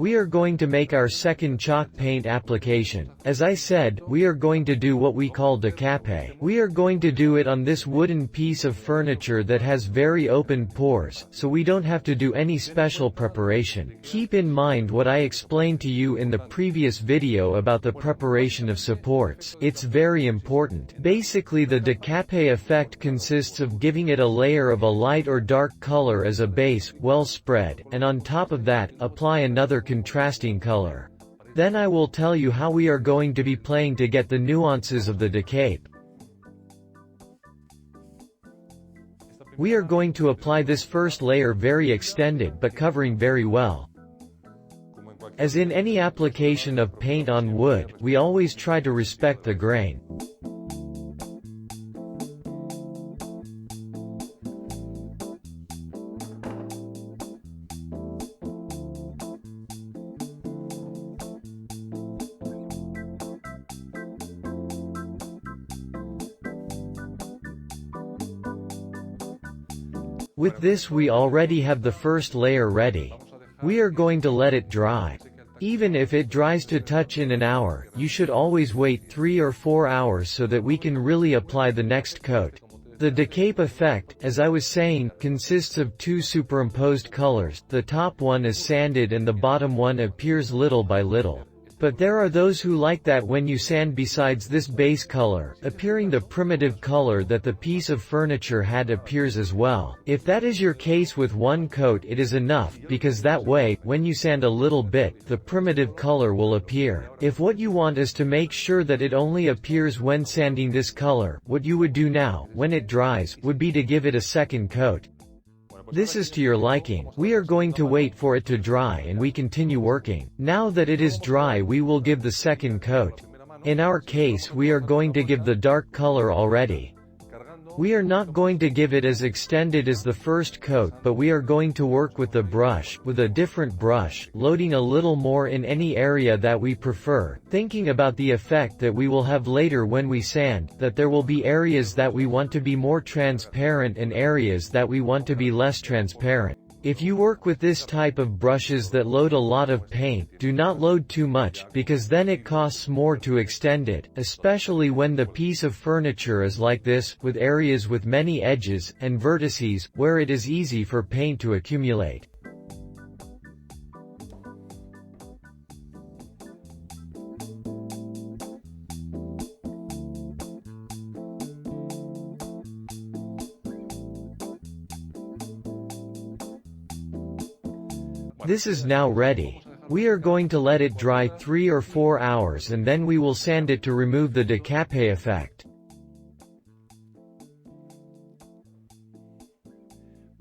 We are going to make our second chalk paint application. As I said, we are going to do what we call decapé. We are going to do it on this wooden piece of furniture that has very open pores, so we don't have to do any special preparation. Keep in mind what I explained to you in the previous video about the preparation of supports. It's very important. Basically, the decapé effect consists of giving it a layer of a light or dark color as a base, well spread, and on top of that, apply another contrasting color. Then I will tell you how we are going to be playing to get the nuances of the decapé. We are going to apply this first layer very extended but covering very well. As in any application of paint on wood, we always try to respect the grain. With this we already have the first layer ready. We are going to let it dry. Even if it dries to touch in an hour, you should always wait 3 or 4 hours so that we can really apply the next coat. The decapé effect, as I was saying, consists of two superimposed colors. The top one is sanded and the bottom one appears little by little. But there are those who like that when you sand besides this base color, appearing the primitive color that the piece of furniture had appears as well. If that is your case with one coat it is enough, because that way, when you sand a little bit, the primitive color will appear. If what you want is to make sure that it only appears when sanding this color, what you would do now, when it dries, would be to give it a second coat. This is to your liking. We are going to wait for it to dry and we continue working. Now that it is dry we will give the second coat. In our case we are going to give the dark color already. We are not going to give it as extended as the first coat, but we are going to work with the brush, with a different brush, loading a little more in any area that we prefer, thinking about the effect that we will have later when we sand, that there will be areas that we want to be more transparent and areas that we want to be less transparent. If you work with this type of brushes that load a lot of paint, do not load too much, because then it costs more to extend it, especially when the piece of furniture is like this, with areas with many edges, and vertices, where it is easy for paint to accumulate. This is now ready. We are going to let it dry 3 or 4 hours and then we will sand it to remove the decapé effect.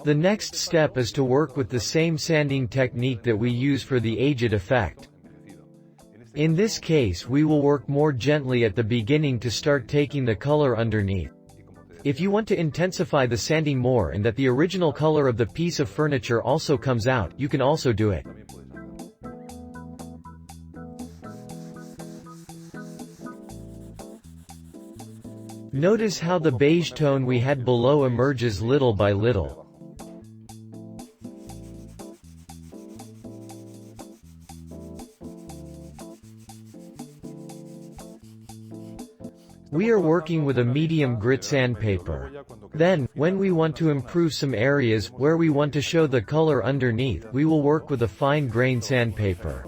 The next step is to work with the same sanding technique that we use for the aged effect. In this case we will work more gently at the beginning to start taking the color underneath. If you want to intensify the sanding more and that the original color of the piece of furniture also comes out, you can also do it. Notice how the beige tone we had below emerges little by little. We are working with a medium grit sandpaper. Then, when we want to improve some areas, where we want to show the color underneath, we will work with a fine grain sandpaper.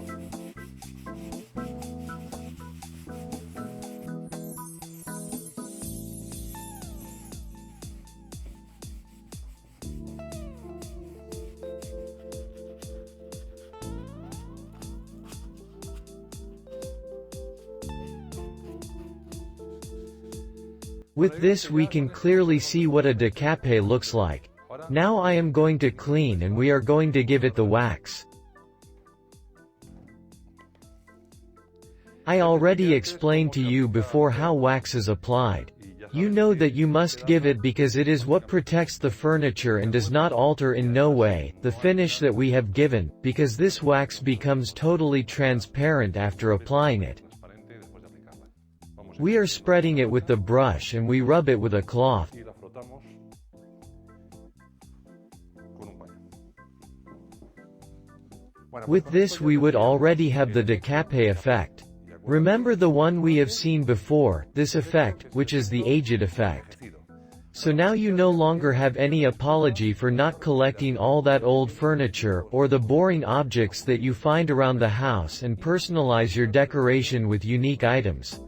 With this we can clearly see what a decapé looks like. Now I am going to clean and we are going to give it the wax. I already explained to you before how wax is applied. You know that you must give it because it is what protects the furniture and does not alter in no way the finish that we have given, because this wax becomes totally transparent after applying it. We are spreading it with the brush and we rub it with a cloth. With this we would already have the Decapé effect. Remember the one we have seen before, this effect, which is the aged effect. So now you no longer have any apology for not collecting all that old furniture, or the boring objects that you find around the house, and personalize your decoration with unique items.